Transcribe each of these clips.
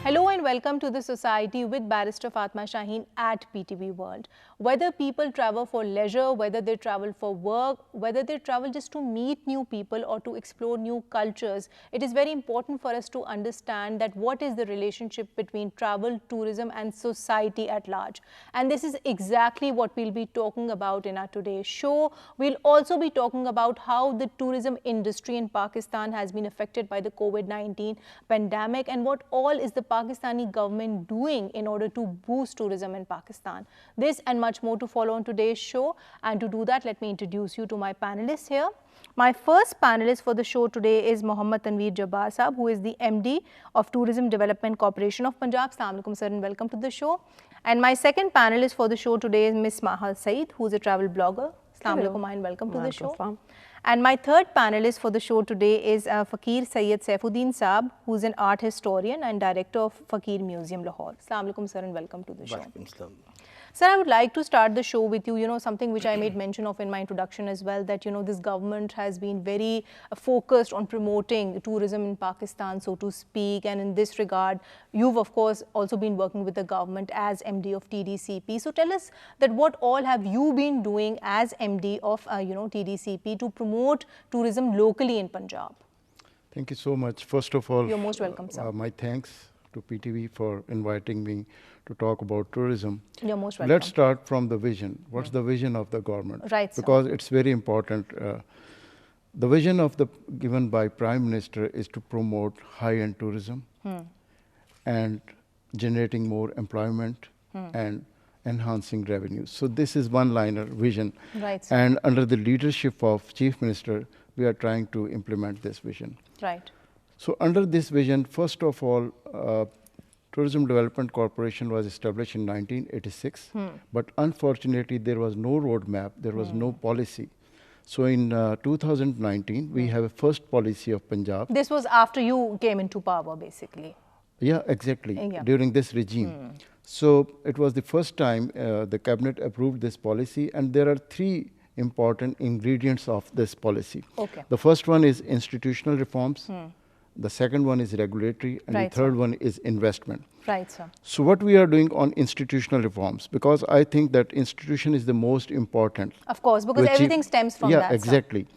Hello and welcome to the Society with Barrister Fatma Shaheen at PTV World. Whether people travel for leisure, whether they travel for work, whether they travel just to meet new people or to explore new cultures, it is very important for us to understand that what is the relationship between travel, tourism and society at large. And this is exactly what we'll be talking about in our today's show. We'll also be talking about how the tourism industry in Pakistan has been affected by the COVID-19 pandemic and what all is the Pakistani government doing in order to boost tourism in Pakistan. This and much more to follow on today's show. And to do that, let me introduce you to my panelists here. My first panelist for the show today is Mohammad Tanveer Jabbar Saab, who is the MD of Tourism Development Corporation of Punjab. Assalamu alaikum, sir, and welcome to the show. And my second panelist for the show today is Ms. Mahal Saeed, who is a travel blogger. Assalamu alaikum and welcome to the show. And my third panelist for the show today is Fakir Sayyid Saifuddin Saab, who is an art historian and director of Fakir Museum, Lahore. Assalamu alaikum, sir, and welcome to the show. Sir, I would like to start the show with you, something which I made mention of in my introduction as well, that, this government has been very focused on promoting tourism in Pakistan, so to speak. And in this regard, you've, of course, also been working with the government as MD of TDCP. So tell us that what all have you been doing as MD of, TDCP to promote tourism locally in Punjab? Thank you so much. First of all, you're most welcome, sir. My thanks to PTV for inviting me to talk about tourism. You're most welcome. Let's start from the vision. What's the vision of the government? Right, because it's very important. The vision given by Prime Minister is to promote high-end tourism and generating more employment and enhancing revenues. So this is one-liner vision. Right, and under the leadership of Chief Minister, we are trying to implement this vision. Right. So under this vision, first of all, Tourism Development Corporation was established in 1986, but unfortunately there was no roadmap, there was no policy. So in 2019, we have a first policy of Punjab. This was after you came into power, basically. Yeah, exactly, during this regime. So it was the first time the cabinet approved this policy, and there are three important ingredients of this policy. Okay. The first one is institutional reforms. The second one is regulatory, and the third one is investment. Right, sir. So what we are doing on institutional reforms, because I think that institution is the most important. Of course, because everything stems from that. Yeah, exactly.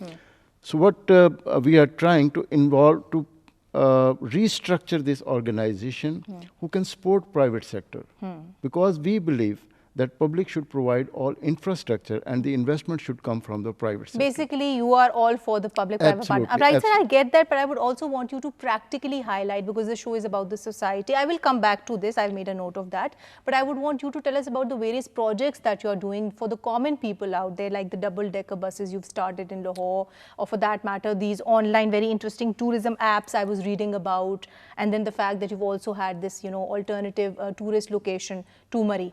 So what we are trying to involve to restructure this organization who can support private sector, because we believe that public should provide all infrastructure and the investment should come from the private sector. Basically, you are all for the public-private partnership. Right, sir, I get that, but I would also want you to practically highlight, because the show is about the society. I will come back to this, I've made a note of that. But I would want you to tell us about the various projects that you're doing for the common people out there, like the double-decker buses you've started in Lahore, or for that matter, these online very interesting tourism apps I was reading about, and then the fact that you've also had this, alternative tourist location to Murree.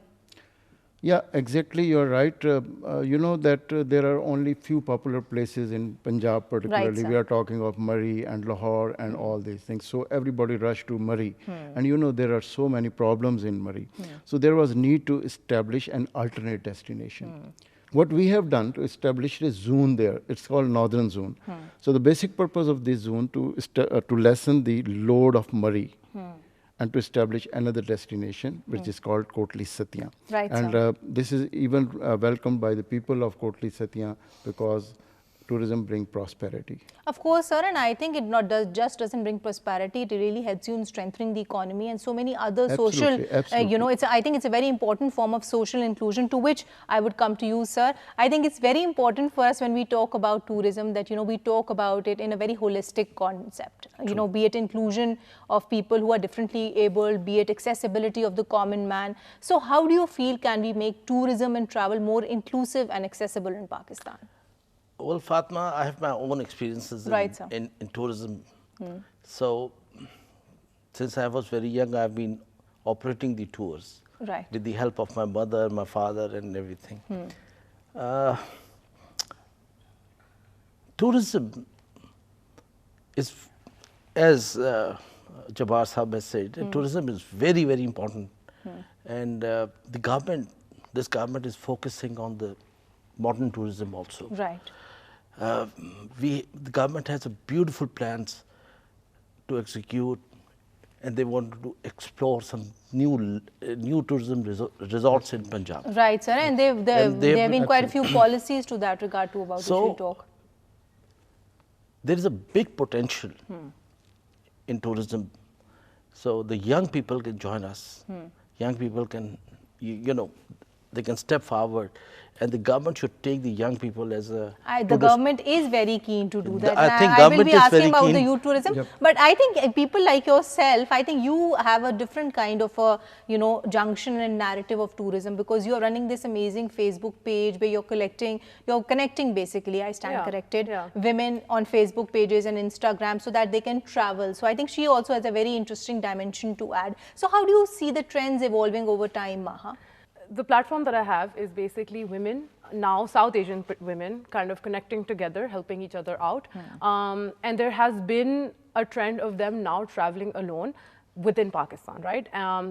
Yeah, exactly. You're right. You know that there are only few popular places in Punjab particularly. Right, we are talking of Murree and Lahore and all these things. So everybody rushed to Murree. And there are so many problems in Murree. So there was need to establish an alternate destination. What we have done to establish a zone there, it's called Northern Zone. So the basic purpose of this zone to lessen the load of Murree. And to establish another destination, which is called Kotli Satya. Right, and this is even welcomed by the people of Kotli Satya, because tourism brings prosperity. Of course, sir, and I think it just doesn't bring prosperity. It really helps you in strengthening the economy and so many other social, I think it's a very important form of social inclusion, to which I would come to you, sir. I think it's very important for us when we talk about tourism that, we talk about it in a very holistic concept. Be it inclusion of people who are differently abled, be it accessibility of the common man. So how do you feel can we make tourism and travel more inclusive and accessible in Pakistan? Well, Fatma, I have my own experiences in tourism. So, since I was very young, I've been operating the tours with the help of my mother, my father, and everything. Tourism is, as Jabbar Sahab has said, tourism is very, very important. And this government is focusing on the modern tourism also. Right. The government has a beautiful plans to execute and they wanted to explore some new tourism resorts in Punjab. Right, sir. And there have been quite a few policies to that regard too, about which we'll talk. There is a big potential in tourism. So the young people can join us. Young people can, you know, they can step forward, and the government should take the young people as a. The government is very keen to do that. I think I will government be is asking very about keen. the youth tourism, but I think people like yourself, I think you have a different kind of a, you know, junction and narrative of tourism, because you are running this amazing Facebook page where you're connecting basically, I stand corrected, women on Facebook pages and Instagram so that they can travel. So I think she also has a very interesting dimension to add. So how do you see the trends evolving over time, Maha? The platform that I have is basically women, now South Asian women, kind of connecting together, helping each other out. And there has been a trend of them now traveling alone within Pakistan, right?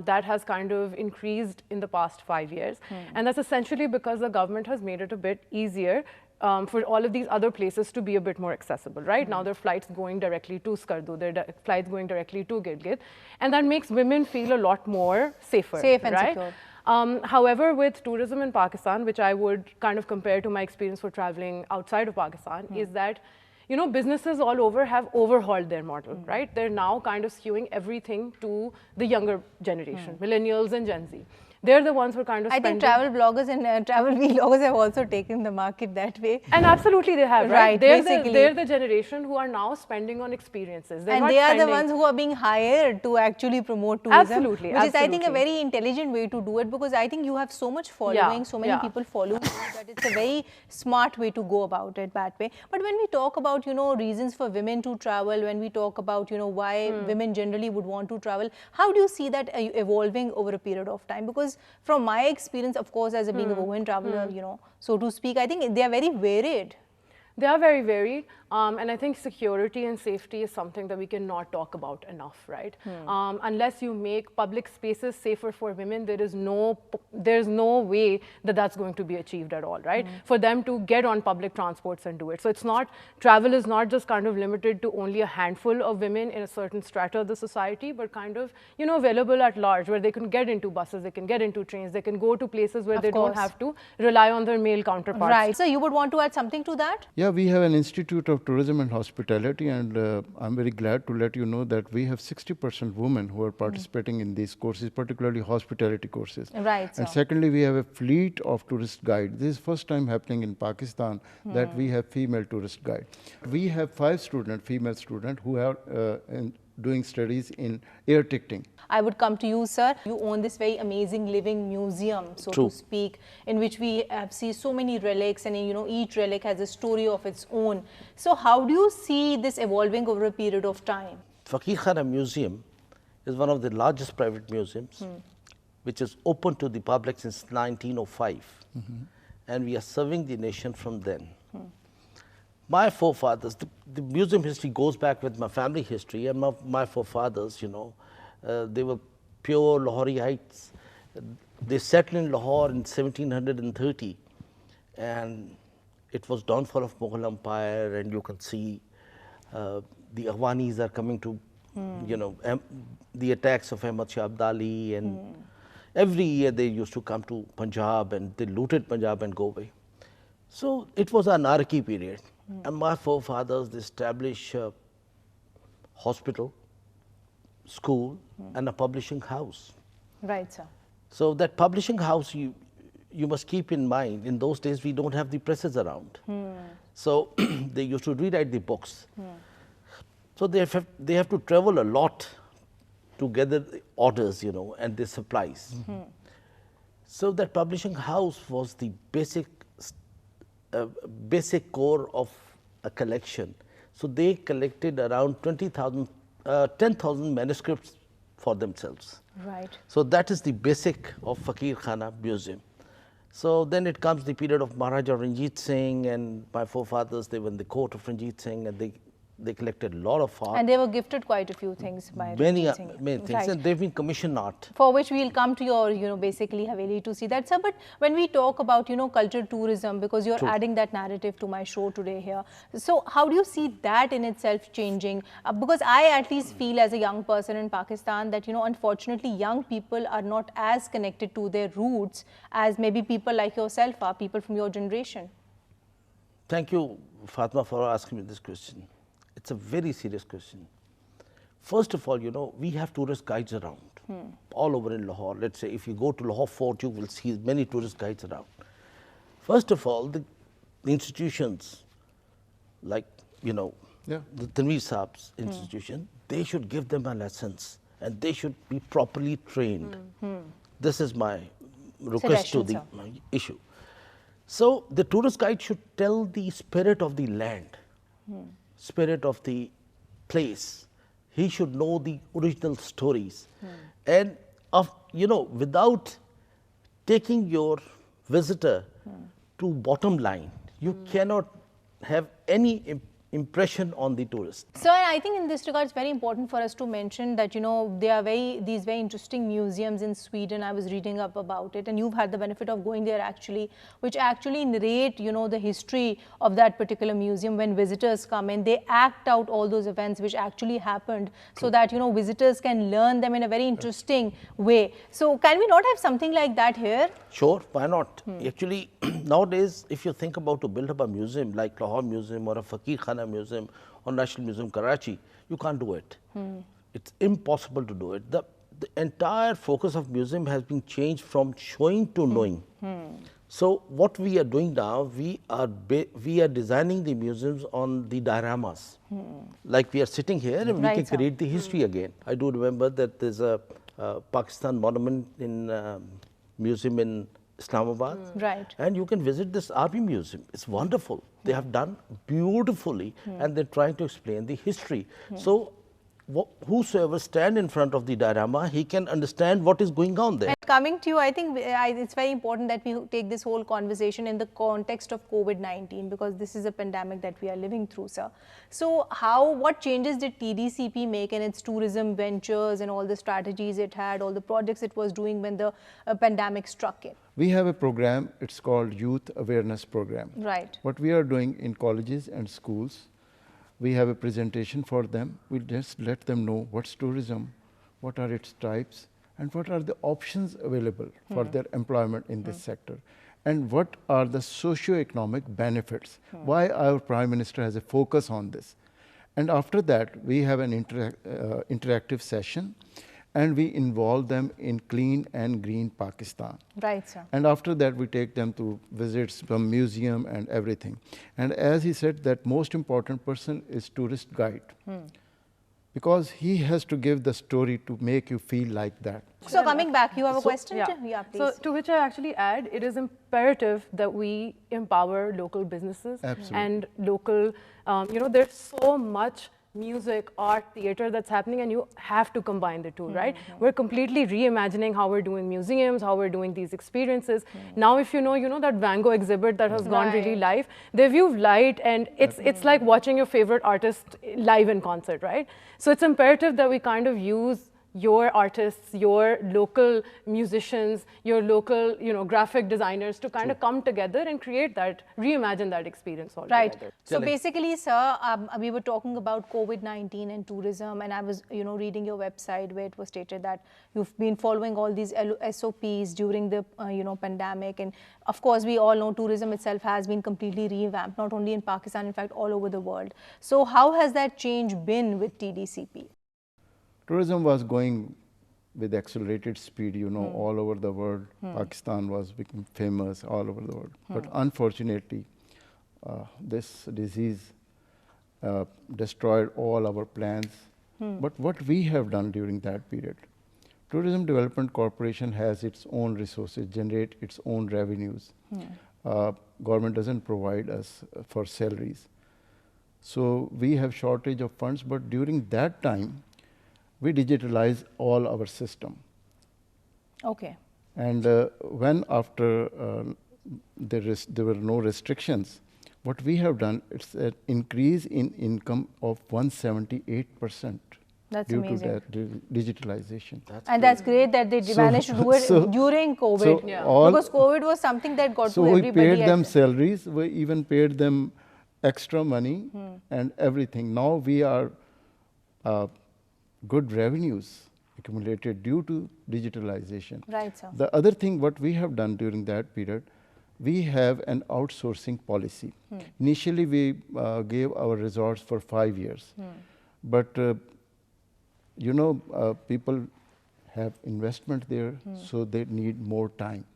That has kind of increased in the past 5 years. And that's essentially because the government has made it a bit easier for all of these other places to be a bit more accessible, right? Now there are flights going directly to Skardu, there are flights going directly to Gilgit, and that makes women feel a lot more safer, safe and right? secure. However, with tourism in Pakistan, which I would kind of compare to my experience for traveling outside of Pakistan, is that, you know, businesses all over have overhauled their model, right? They're now kind of skewing everything to the younger generation, millennials and Gen Z. They're the ones who are kind of spending. I think travel bloggers and travel vloggers have also taken the market that way. And absolutely they have, right? They're the generation who are now spending on experiences. And they are the ones who are being hired to actually promote tourism. Absolutely, which is, I think, a very intelligent way to do it, because I think you have so much following, so many people follow you, that it's a very smart way to go about it that way. But when we talk about, you know, reasons for women to travel, when we talk about, you know, why women generally would want to travel, how do you see that evolving over a period of time? Because from my experience, of course, as being a woman traveler, you know, so to speak, I think they are very varied. They are very varied, and I think security and safety is something that we cannot talk about enough, right? Unless you make public spaces safer for women, there's no way that that's going to be achieved at all, right? For them to get on public transports and do it. So it's not, travel is not just kind of limited to only a handful of women in a certain strata of the society, but kind of, you know, available at large, where they can get into buses, they can get into trains, they can go to places where they don't have to rely on their male counterparts. Right. So you would want to add something to that? Yeah, we have an Institute of Tourism and Hospitality, and I'm very glad to let you know that we have 60% women who are participating in these courses, particularly hospitality courses. Right. And secondly, we have a fleet of tourist guides. This is first time happening in Pakistan that we have female tourist guide. We have 5 female students who are doing studies in air ticketing. I would come to you, sir. You own this very amazing living museum, so to speak, in which we have seen so many relics, and you know, each relic has a story of its own. So how do you see this evolving over a period of time? Fakir Khana Museum is one of the largest private museums, which is open to the public since 1905, and we are serving the nation from then. My forefathers, the museum history goes back with my family history, and my forefathers, you know, they were pure Lahoriites. They settled in Lahore in 1730, and it was downfall of Mughal Empire, and you can see the Afghanis are coming to, you know, the attacks of Ahmad Shah Abdali, and every year they used to come to Punjab, and they looted Punjab and go away. So it was an anarchy period. And my forefathers, they established a hospital, school, and a publishing house. Right, sir. So that publishing house, you must keep in mind, in those days we don't have the presses around. So they used to rewrite the books. So they have to travel a lot to gather the orders, you know, and the supplies. So that publishing house was the basic core of a collection. So they collected around 10,000 manuscripts for themselves. Right. So that is the basic of Fakir Khana Museum. So then it comes the period of Maharaja Ranjit Singh, and my forefathers, they were in the court of Ranjit Singh, and they They collected a lot of art. And they were gifted quite a few things by many releasing it. things, Right. and they've been commissioned art. For which we'll come to your, basically Haveli to see that, sir. But when we talk about, cultural tourism, because you're adding that narrative to my show today here. So how do you see that in itself changing? Because I at least feel as a young person in Pakistan that, unfortunately young people are not as connected to their roots as maybe people like yourself are, people from your generation. Thank you, Fatma, for asking me this question. It's a very serious question. First of all, we have tourist guides around all over in Lahore. Let's say if you go to Lahore Fort, you will see many tourist guides around. First of all, the institutions like, the Tanveer Saab's institution, they should give them a lessons and they should be properly trained. This is my request to the issue. So the tourist guide should tell the spirit of the land, spirit of the place. He should know the original stories. And without taking your visitor to bottom line, you cannot have any impression on the tourist. So I think in this regard, it's very important for us to mention that, there are these very interesting museums in Sweden. I was reading up about it, and you've had the benefit of going there actually, which actually narrate, the history of that particular museum. When visitors come in, they act out all those events which actually happened so that, visitors can learn them in a very interesting way. So can we not have something like that here? Sure, why not? Actually, nowadays, if you think about to build up a museum like Lahore Museum or a Fakir Khana Museum or National Museum Karachi, you can't do it. It's impossible to do it. The entire focus of museum has been changed from showing to knowing. So what we are doing now, we are designing the museums on the dioramas. Like we are sitting here and we can create the history again. I do remember that there's a Pakistan monument in museum in Islamabad. Right. And you can visit this Army museum. It's wonderful. They have done beautifully and they're trying to explain the history. So whosoever stand in front of the diorama, he can understand what is going on there. And coming to you, I think it's very important that we take this whole conversation in the context of COVID-19, because this is a pandemic that we are living through, sir. So what changes did TDCP make in its tourism ventures and all the strategies it had, all the projects it was doing when the pandemic struck it? We have a program, it's called Youth Awareness Program. Right. What we are doing in colleges and schools, we have a presentation for them. We just let them know what's tourism, what are its types, and what are the options available for their employment in this sector, and what are the socio-economic benefits, why our Prime Minister has a focus on this. And after that, we have an interactive session, and we involve them in clean and green Pakistan. Right, sir. And after that, we take them to visits from museum and everything. And as he said, that most important person is tourist guide. Because he has to give the story to make you feel like that. So coming back, you have a question? Yeah, Please. So to which I actually add, it is imperative that we empower local businesses. Absolutely. And local, there's so much music, art, theater that's happening, and you have to combine the two, right? We're completely reimagining how we're doing museums, how we're doing these experiences. Now, if you know that Van Gogh exhibit that has gone really live, they've used light, and it's like watching your favorite artist live in concert, right? So it's imperative that we kind of use your artists, your local musicians, your local, graphic designers to kind of come together and create that, reimagine that experience altogether. Right. So basically, sir, we were talking about COVID-19 and tourism, and I was, reading your website where it was stated that you've been following all these SOPs during the, pandemic. And of course, we all know tourism itself has been completely revamped, not only in Pakistan, in fact, all over the world. So how has that change been with TDCP? Tourism was going with accelerated speed, all over the world. Pakistan was becoming famous all over the world. But unfortunately, this disease destroyed all our plans. But what we have done during that period, Tourism Development Corporation has its own resources, generate its own revenues. Government doesn't provide us for salaries. So we have shortage of funds, but during that time, we digitalize all our system. Okay. And when after there were no restrictions, What we have done, it's an increase in income of 178%. That's due amazing. to that digitalization. And that's great that they managed to do it during COVID. Because COVID was something that got to everybody. So we paid them salaries, we even paid them extra money and everything. Now we are good revenues accumulated due to digitalization. Right, sir. The other thing what we have done during that period, we have an outsourcing policy. Initially we gave our resorts for 5 years. But you know, people have investment there, so they need more time.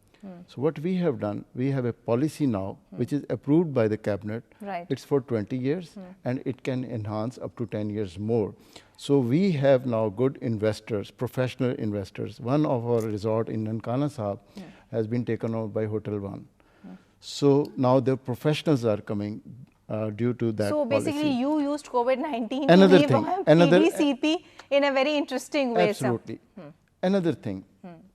So what we have done, we have a policy now, which is approved by the cabinet. Right. It's for 20 years, and it can enhance up to 10 years more. So we have now good investors, professional investors. One of our resort in Nankana Sahib has been taken over by Hotel One. So now the professionals are coming due to that So basically policy. you used COVID-19 Another to thing, PDCP in a very interesting way. Absolutely. Another thing,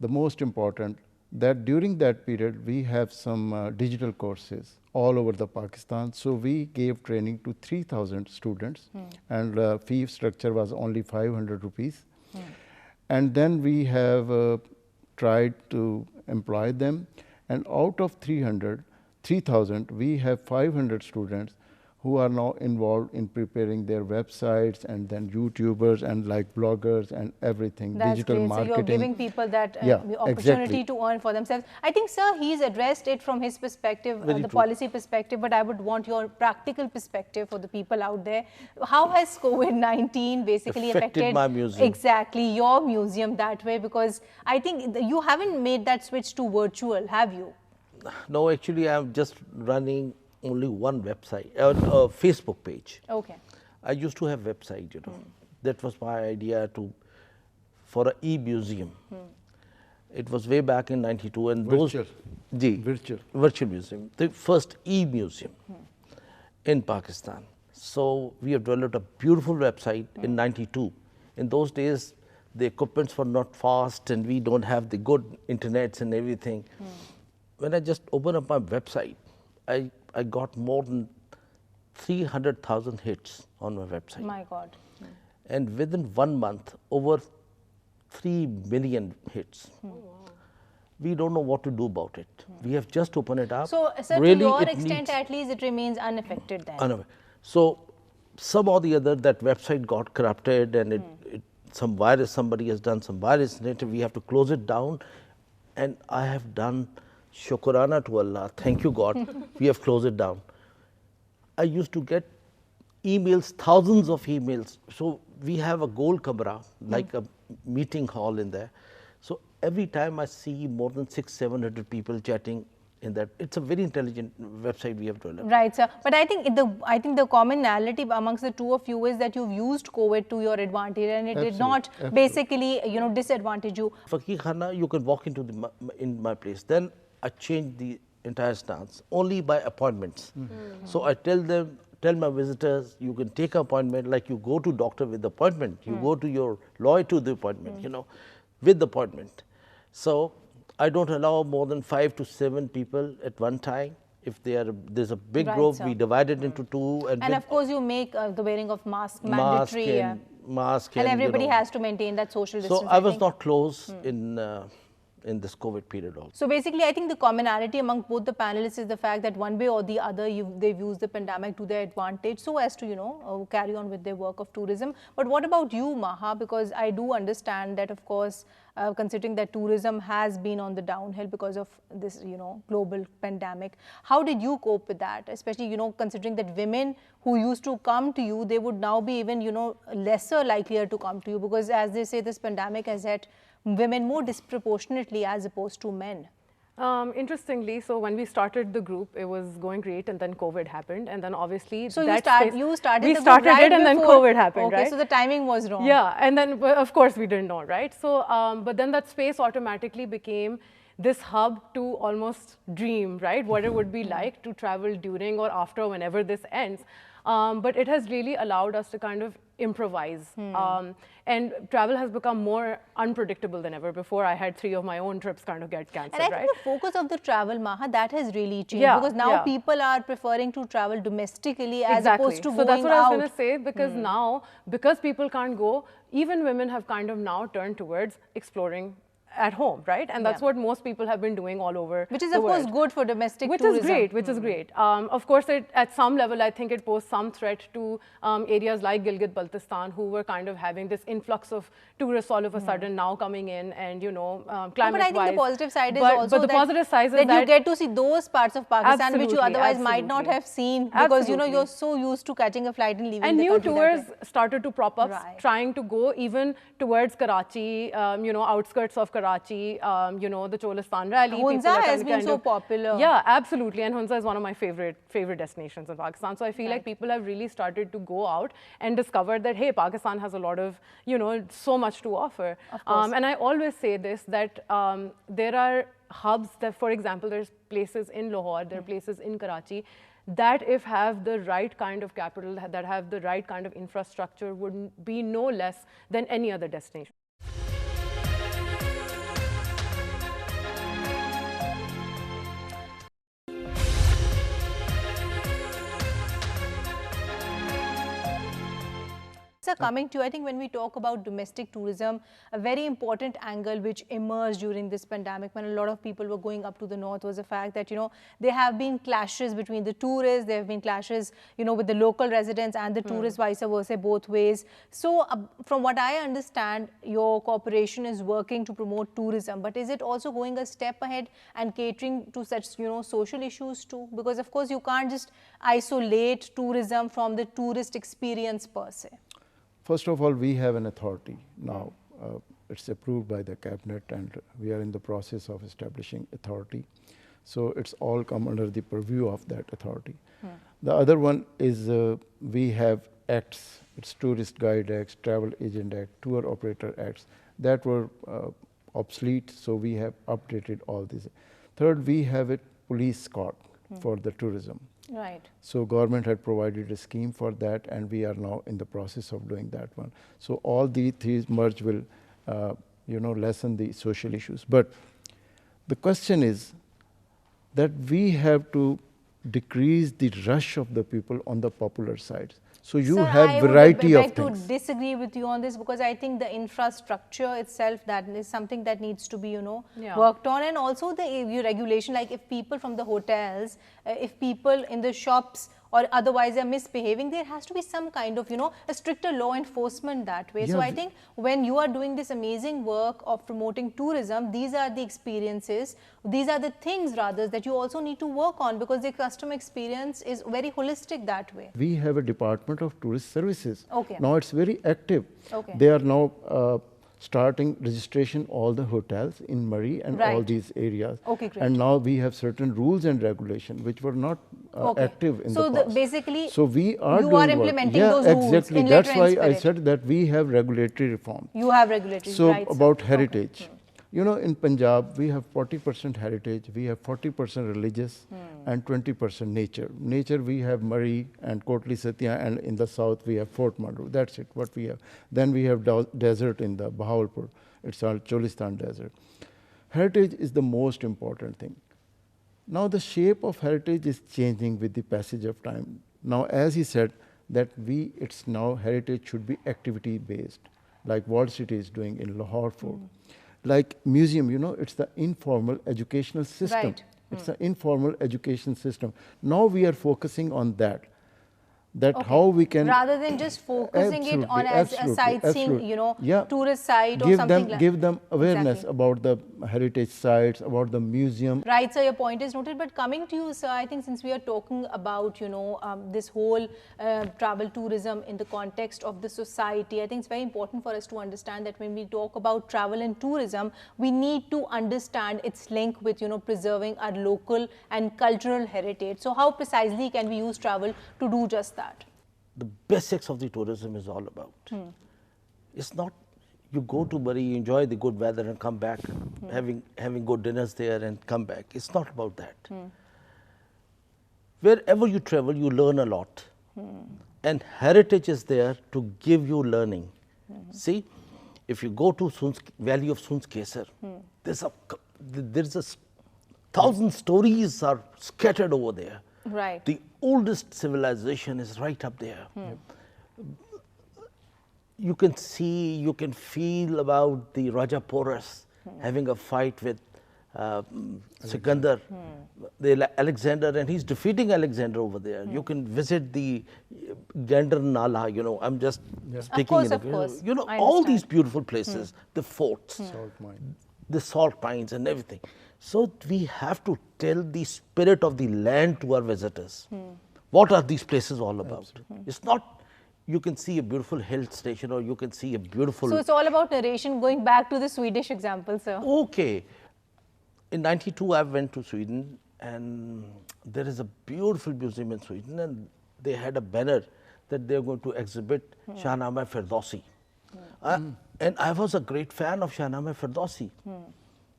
the most important, that during that period we have some digital courses all over the Pakistan. So we gave training to 3,000 students and fee structure was only 500 rupees. And then we have tried to employ them, and out of 3,000, we have 500 students who are now involved in preparing their websites, and then YouTubers and like bloggers and everything, That's digital great. marketing. So you're giving people that opportunity exactly. to earn for themselves. I think, sir, he's addressed it from his perspective, the policy perspective, but I would want your practical perspective for the people out there. How has COVID-19 basically affected my museum? Exactly, your museum that way? Because I think you haven't made that switch to virtual, have you? No, actually, I'm just running only one website, Facebook page. Okay. I used to have website, you know. That was my idea for an e-museum. It was way back in '92, and Virtual. Virtual museum, the first e-museum in Pakistan. So we have developed a beautiful website in '92. In those days, the equipments were not fast, and we don't have the good internets and everything. When I just opened up my website, I got more than 300,000 hits on my website. My God. And within 1 month, over 3 million hits. We don't know what to do about it. We have just opened it up. So, sir, really, to your extent, at least it remains unaffected then. So, some or the other, that website got corrupted, and some virus, somebody has done some virus in it. We have to close it down. And I have done Shukrana to Allah, thank you God, we have closed it down. I used to get emails, thousands of emails. So we have a gold kamra, like a meeting hall in there. So every time I see more than 600-700 people chatting in that, it's a very intelligent website we have developed. Right, sir. But I think the commonality amongst the two of you is that you've used COVID to your advantage, and it did not basically, disadvantage you. Faqir Khana, you can walk into in my place. Then I changed the entire stance only by appointments. So I tell my visitors, you can take an appointment like you go to doctor with appointment. You go to your lawyer to the appointment, with the appointment. So I don't allow more than 5 to 7 people at one time. If there's a big group, we divide it into 2. And of course, you make the wearing of mask mandatory. Mask and everybody has to maintain that social distance. So I was not close in this COVID period also. So basically, I think the commonality among both the panelists is the fact that one way or the other, they've used the pandemic to their advantage so as to, carry on with their work of tourism. But what about you, Maha? Because I do understand that, of course, considering that tourism has been on the downhill because of this, global pandemic. How did you cope with that? Especially, considering that women who used to come to you, they would now be even, lesser likelier to come to you, because as they say, this pandemic has hit women more disproportionately as opposed to men. Interestingly, so when we started the group, it was going great, and then COVID happened, and then obviously so we started it, and then COVID happened, right? So the timing was wrong. Yeah, and then of course we didn't know, right? So, but then that space automatically became this hub to almost dream, right? What it would be like to travel during or after, whenever this ends. But it has really allowed us to kind of improvise. And travel has become more unpredictable than ever. Before, I had 3 of my own trips kind of get cancelled, And I right? think the focus of the travel, Maha, that has really changed. Yeah, Because now yeah. people are preferring to travel domestically as Exactly. opposed to So going that's what I was going out. to say, because now, because people can't go, even women have kind of now turned towards exploring at home, right? And that's Yeah. what most people have been doing all over Which is, the of course, world. good for domestic Which tourism. is great, which is great. Of course, at some level, I think it posed some threat to areas like Gilgit-Baltistan, who were kind of having this influx of tourists all of a sudden now coming in, and climate-wise. No, but I think the positive side is also but the positive side is that you get to see those parts of Pakistan which you otherwise might not have seen, because you're so used to catching a flight and leaving and the new country tours that way. started to prop up, Right. trying to go even towards Karachi, outskirts of Karachi, the Cholistan Rally. Hunza has been so popular. Yeah, absolutely. And Hunza is one of my favorite destinations in Pakistan. So I feel like people have really started to go out and discover that, hey, Pakistan has a lot of, so much to offer. Of course. And I always say this, that there are hubs that, for example, there's places in Lahore, there are places in Karachi, that if have the right kind of capital, that have the right kind of infrastructure, would be no less than any other destination. Sir, coming to, I think when we talk about domestic tourism, a very important angle which emerged during this pandemic when a lot of people were going up to the north was the fact that, there have been clashes between the tourists, there have been clashes, with the local residents and the tourists, vice versa, both ways. So, from what I understand, your corporation is working to promote tourism, but is it also going a step ahead and catering to such, social issues too? Because of course, you can't just isolate tourism from the tourist experience per se. First of all, we have an authority now. It's approved by the cabinet, and we are in the process of establishing authority. So it's all come under the purview of that authority. The other one is we have acts. It's Tourist Guide Acts, Travel Agent Act, Tour Operator Acts that were obsolete. So we have updated all these. Third, we have a police court for the tourism. Right. So government had provided a scheme for that, and we are now in the process of doing that one. So all these three merge will, lessen the social issues. But the question is that we have to decrease the rush of the people on the popular sides. So you have variety of things. I would beg to disagree with you on this, because I think the infrastructure itself, that is something that needs to be, worked on, and also the regulation. Like if people from the hotels, if people in the shops or otherwise are misbehaving, there has to be some kind of, a stricter law enforcement that way. Yeah. So I think when you are doing this amazing work of promoting tourism, these are the experiences, these are the things rather that you also need to work on, because the customer experience is very holistic that way. We have a Department of Tourist Services. Okay. Now it's very active. Okay. They are now starting registration all the hotels in Murray and all these areas. Okay, great. And now we have certain rules and regulation which were not active in the past. So basically, so we are you doing are implementing work. those Yeah, rules exactly. in That's letter why and I spirit. said that we have regulatory reform. You have regulatory So rights. about heritage. In Punjab, we have 40% heritage, we have 40% religious, and 20% nature. Nature, we have Murray and Kotli Satya, and in the south, we have Fort Monroe. That's it, what we have. Then we have desert in the Bahawalpur. It's our Cholistan Desert. Heritage is the most important thing. Now, the shape of heritage is changing with the passage of time. Now, as he said, that it's now heritage should be activity based, like Wall City is doing in Lahore Fort. Like museum, it's the informal educational system. Right. It's the informal education system. Now we are focusing on that. How we can, rather than just focusing it on as a sightseeing, tourist site or something like that. Give them awareness about the heritage sites, about the museum. Right, sir, your point is noted. But coming to you, sir, I think since we are talking about, this whole travel tourism in the context of the society, I think it's very important for us to understand that when we talk about travel and tourism, we need to understand its link with, preserving our local and cultural heritage. So how precisely can we use travel to do just that? The basics of the tourism is all about. It's not you go to Murray, you enjoy the good weather and come back, having good dinners there and come back. It's not about that. Wherever you travel, you learn a lot. and heritage is there to give you learning. See, if you go to Valley of Sunskesar, there's a thousand stories are scattered over there. Right. The oldest civilization is right up there. You can see, you can feel about the Raja Porus having a fight with Sikandar, Alexander, and he's defeating Alexander over there. You can visit the Gander Nala, you know, I'm just speaking Of course. you know, I all understand. these beautiful places, the forts, Salt mine. the salt mines and everything. So we have to tell the spirit of the land to our visitors. What are these places all about? It's not, you can see a beautiful hill station or you can see a beautiful. So it's all about narration, going back to the Swedish example, sir. Okay. In 92, I went to Sweden and there is a beautiful museum in Sweden and they had a banner that they're going to exhibit Shahnameh Ferdowsi. And I was a great fan of Shahnameh Ferdowsi.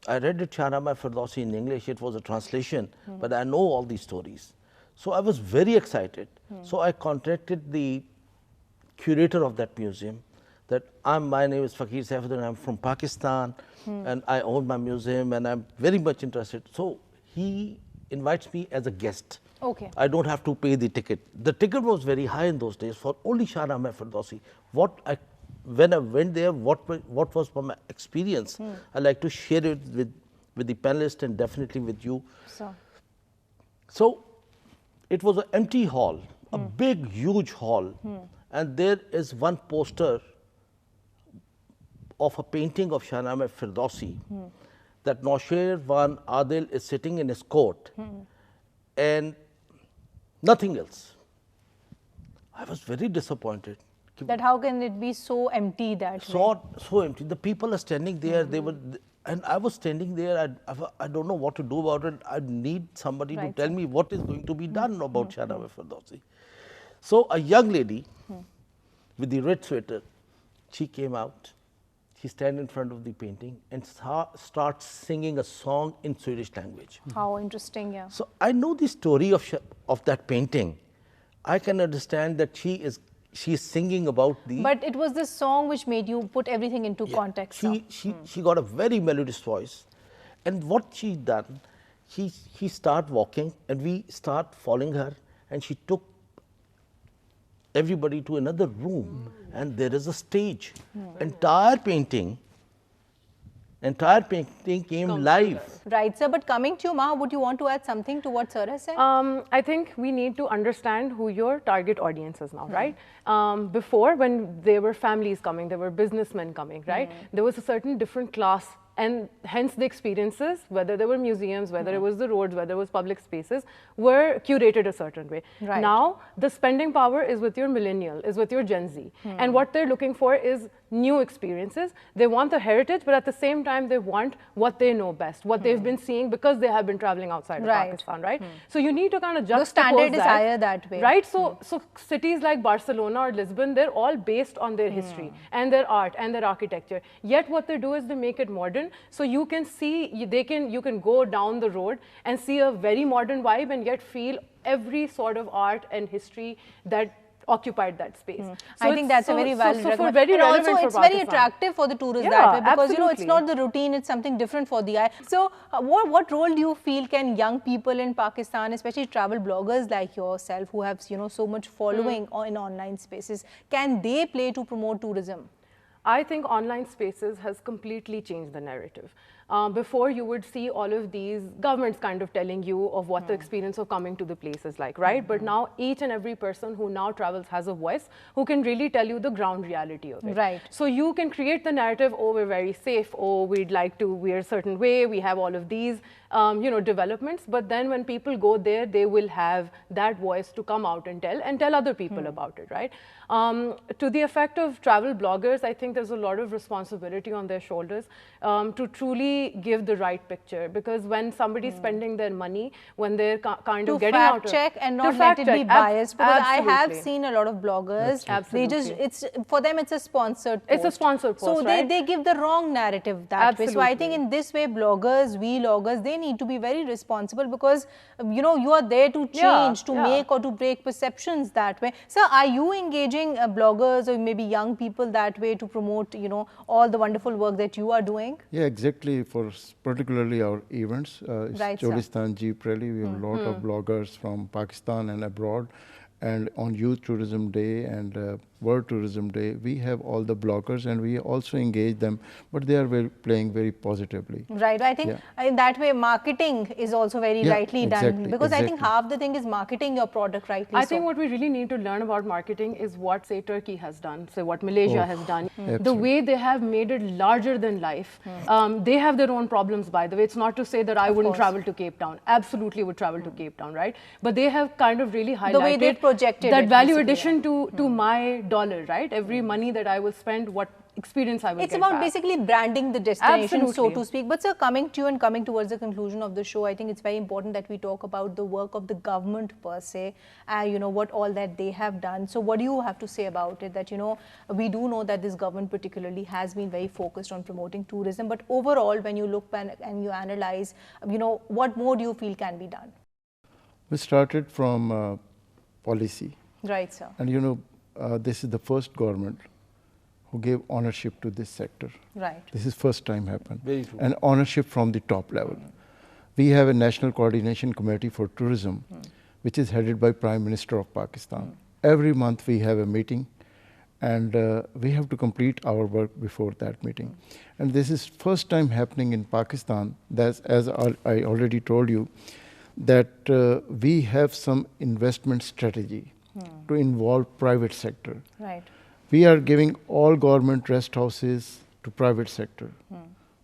I read it Shahnameh Ferdowsi in English, it was a translation, but I know all these stories. So I was very excited. So I contacted the curator of that museum that my name is Fakir Saifuddin, I'm from Pakistan and I own my museum and I'm very much interested. So he invites me as a guest. Okay. I don't have to pay the ticket. The ticket was very high in those days for only Shahnameh Ferdowsi. When I went there, what was my experience? I like to share it with the panelists and definitely with you. So it was an empty hall, a big, huge hall, and there is one poster of a painting of Shahnameh Ferdowsi that Nausher van Adil is sitting in his court and nothing else. I was very disappointed. That how can it be so empty that way? So empty. The people are standing there, they were, and I was standing there, I don't know what to do about it. I need somebody to tell me what is going to be done about Shahnameh Ferdowsi. So a young lady with the red sweater, she came out, she stand in front of the painting and starts singing a song in Swedish language. How interesting, yeah. So I know the story of that painting. I can understand that she is singing about the. But it was the song which made you put everything into context. Sir. She got a very melodious voice, and what she done, she start walking, and we start following her, and she took everybody to another room, and there is a stage. Entire painting came live. Right, sir. But coming to you, Ma, would you want to add something to what sir has said? I think we need to understand who your target audience is now, right? Before, when there were families coming, there were businessmen coming, right? There was a certain different class, and hence the experiences, whether there were museums, whether it was the roads, whether it was public spaces, were curated a certain way. Right. Now, the spending power is with your millennial, is with your Gen Z. And what they're looking for is new experiences. They want the heritage, but at the same time, they want what they know best, what they've been seeing because they have been traveling outside of Pakistan, right? So you need to kind of juxtapose the standard that, is higher that way. Right? So cities like Barcelona or Lisbon, they're all based on their history and their art and their architecture. Yet what they do is they make it modern. So you can see, you can go down the road and see a very modern vibe and yet feel every sort of art and history that occupied that space. So I think that's a very valid recommendation. Very and relevant also for it's very Pakistan. attractive for the tourist Yeah, that way because you know it's absolutely. not the routine, it's something different for the eye. So what role do you feel can young people in Pakistan, especially travel bloggers like yourself who have so much following in online spaces, can they play to promote tourism? I think online spaces has completely changed the narrative. Before, you would see all of these governments kind of telling you of what the experience of coming to the place is like, right? But now each and every person who now travels has a voice who can really tell you the ground reality of it. Right. So you can create the narrative, oh, we're very safe, oh, we'd like to wear a certain way, we have all of these, developments. But then when people go there, they will have that voice to come out and tell other people about it, right? To the effect of travel bloggers, I think there's a lot of responsibility on their shoulders to truly give the right picture, because when somebody's spending their money, when they're kind of getting out to fact check and not let fact it be check, biased, because I have absolutely. seen a lot of bloggers, they just, it's for them it's a sponsored post. It's a sponsored post, so right? they give the wrong narrative that way. So I think in this way bloggers, vloggers, they need to be very responsible, because you are there to change, to make or to break perceptions that way. So are you engaging bloggers or maybe young people that way to promote all the wonderful work that you are doing? Yeah, exactly. For particularly our events, Right, Chodistan Jeep Rally, we have a lot of bloggers from Pakistan and abroad. And on Youth Tourism Day and World Tourism Day, we have all the bloggers, and we also engage them, but they are playing very positively. Right. I think in that way, marketing is also very rightly done, because I think half the thing is marketing your product rightly. I think what we really need to learn about marketing is what, say, Turkey has done, say what Malaysia has done. The way they have made it larger than life. They have their own problems, by the way. It's not to say that I wouldn't travel to Cape Town. Absolutely would travel to Cape Town, right? But they have kind of really highlighted the way they projected that value addition to my dollar, right? Every money that I will spend, what experience I will get It's about back. basically branding the destination, Absolutely. so to speak. But sir, coming to you and coming towards the conclusion of the show, I think it's very important that we talk about the work of the government per se, what all that they have done. So what do you have to say about it? That, we do know that this government particularly has been very focused on promoting tourism, but overall, when you look back and you analyze, what more do you feel can be done? We started from policy. Right, sir. And this is the first government who gave ownership to this sector. Right. This is first time happened. Very true. And ownership from the top level. We have a National Coordination Committee for Tourism, which is headed by Prime Minister of Pakistan. Every month we have a meeting, and we have to complete our work before that meeting. And this is first time happening in Pakistan, that, as I already told you, that we have some investment strategy to involve private sector. Right. We are giving all government rest houses to private sector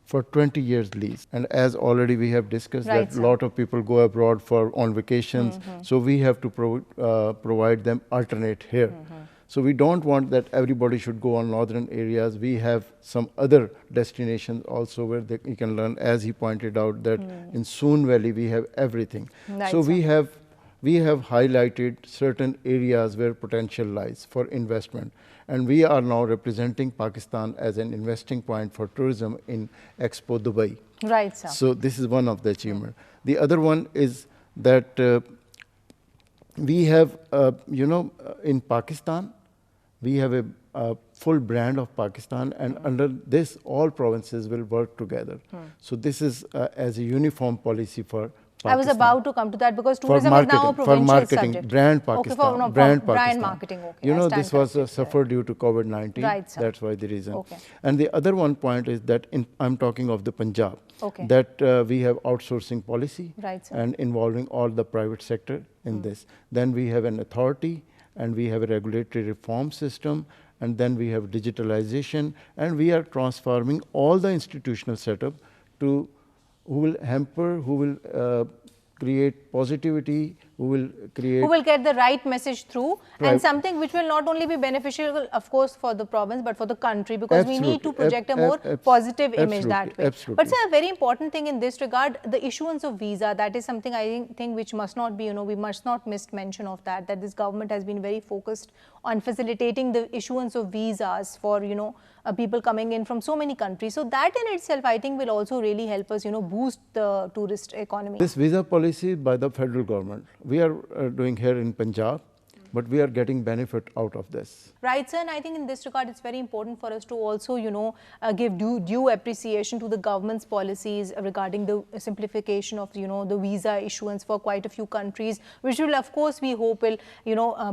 for 20 years lease. And as already we have discussed, that a lot of people go abroad on vacations, so we have to provide them alternate here. So we don't want that everybody should go on northern areas. We have some other destinations also where you can learn, as he pointed out, that in Soon Valley we have everything. Right, so we have highlighted certain areas where potential lies for investment. And we are now representing Pakistan as an investing point for tourism in Expo Dubai. Right, sir. So this is one of the achievements. The other one is that we have, in Pakistan, we have a full brand of Pakistan, and under this, all provinces will work together. So this is as a uniform policy for Pakistan. I was about to come to that, because tourism is now a provincial for marketing, subject. brand Pakistan, Okay, brand brand Pakistan. marketing, okay. This was suffered due to COVID-19. Right, sir. That's why the reason. Okay. And the other one point is that I'm talking of the Punjab. Okay. That we have outsourcing policy, Right, sir. and involving all the private sector in this. Then we have an authority, and we have a regulatory reform system, and then we have digitalization, and we are transforming all the institutional setup to who will hamper, who will create positivity, who will get the right message through, and something which will not only be beneficial, of course, for the province, but for the country, because we need to project a more positive image that way. Absolutely. But sir, a very important thing in this regard, the issuance of visa, that is something I think which must not be, we must not miss mention of that this government has been very focused on facilitating the issuance of visas for, people coming in from so many countries. So that in itself, I think, will also really help us, boost the tourist economy. This visa policy by the federal government, we are doing here in Punjab, but we are getting benefit out of this. Right, sir, and I think in this regard, it's very important for us to also, give due appreciation to the government's policies regarding the simplification of, the visa issuance for quite a few countries, which will, of course, we hope will,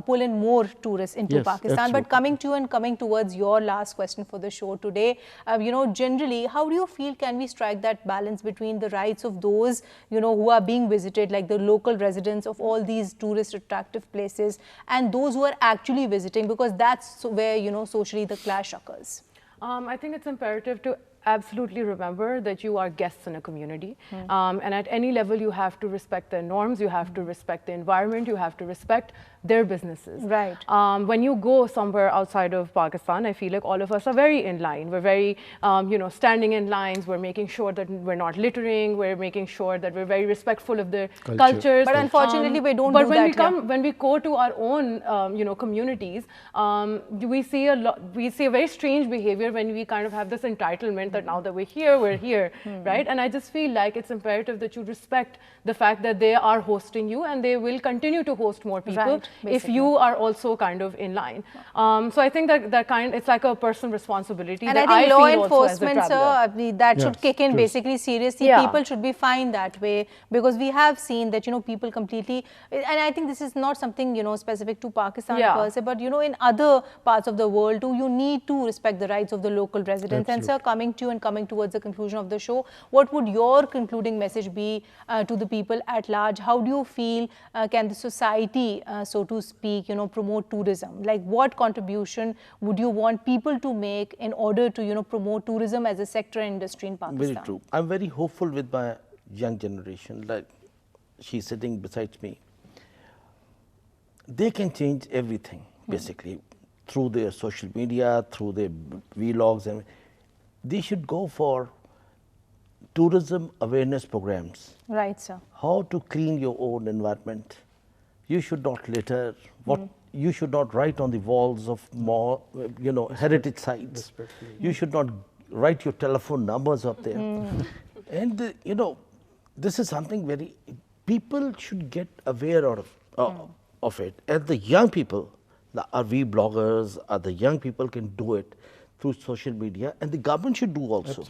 pull in more tourists into Pakistan. Absolutely. But coming to you and coming towards your last question for the show today, generally, how do you feel can we strike that balance between the rights of those, who are being visited, like the local residents of all these tourist attractive places, and those who are actually visiting, because that's where, socially the clash occurs? I think it's imperative to absolutely remember that you are guests in a community. And at any level, you have to respect their norms, you have to respect the environment, you have to respect their businesses. Right. When you go somewhere outside of Pakistan, I feel like all of us are very in line. We're very, standing in lines. We're making sure that we're not littering. We're making sure that we're very respectful of the cultures. But unfortunately, we don't but do when that. when we go to our own, communities, we see a very strange behavior when we kind of have this entitlement that now that we're here, right? And I just feel like it's imperative that you respect the fact that they are hosting you and they will continue to host more people if you are also kind of in line. So I think that it's like a personal responsibility. And that I think feel law also as a enforcement, traveler. sir, that should kick in basically seriously. Yeah. People should be fined that way, because we have seen that, people completely, and I think this is not something, specific to Pakistan per se, but, in other parts of the world too, you need to respect the rights of the local residents. And sir, coming to you and coming towards the conclusion of the show, what would your concluding message be to the people at large? How do you feel can the society, so to speak, promote tourism? Like, what contribution would you want people to make in order to, promote tourism as a sector and industry in Pakistan? Very true. I'm very hopeful with my young generation, like she's sitting beside me. They can change everything, basically, through their social media, through their vlogs. And they should go for tourism awareness programs. Right, sir. How to clean your own environment. You should not litter. You should not write on the walls of more, heritage sites. You should not write your telephone numbers up there. And this is something very, people should get aware of it. And the young people, the RV bloggers, the young people can do it through social media, and the government should do also.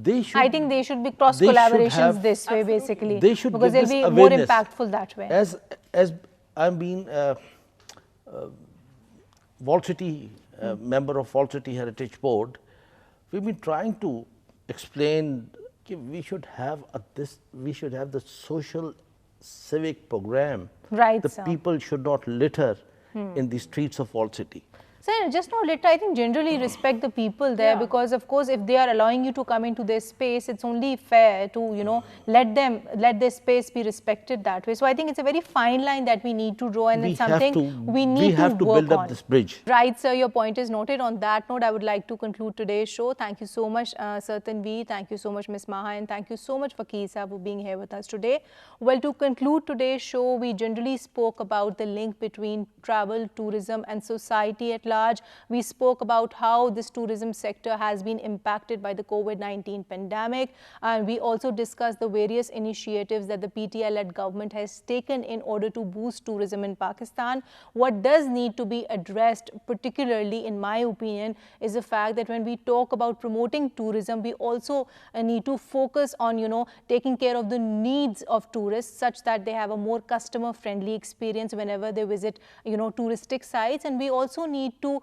They should, I think they should be cross collaborations this way, basically, they should because give they'll this be more awareness. impactful that way. As I've been Wall City member of Wall City Heritage Board, we've been trying to explain we should have the social civic program. Right, the sir. people should not litter in the streets of Wall City. Sir, just not litter, I think generally respect the people there, because of course if they are allowing you to come into their space, it's only fair to, let their space be respected that way. So I think it's a very fine line that we need to draw, and it's something we need to work on. We have to build up this bridge. Right, sir, your point is noted. On that note, I would like to conclude today's show. Thank you so much, Sir Tanveer. Thank you so much, Ms. Maha, and thank you so much, Fakir Sahab, for being here with us today. Well, to conclude today's show, we generally spoke about the link between travel, tourism, and society at large. We spoke about how this tourism sector has been impacted by the COVID-19 pandemic, and we also discussed the various initiatives that the PTI-led government has taken in order to boost tourism in Pakistan. What does need to be addressed, particularly in my opinion, is the fact that when we talk about promoting tourism, we also need to focus on, taking care of the needs of tourists such that they have a more customer-friendly experience whenever they visit, touristic sites. And we also need to,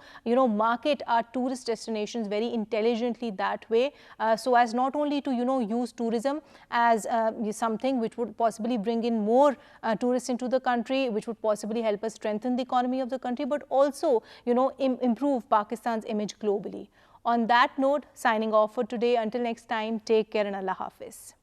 market our tourist destinations very intelligently that way, so as not only to, use tourism as something which would possibly bring in more tourists into the country, which would possibly help us strengthen the economy of the country, but also, improve Pakistan's image globally. On that note, signing off for today. Until next time, take care and Allah Hafiz.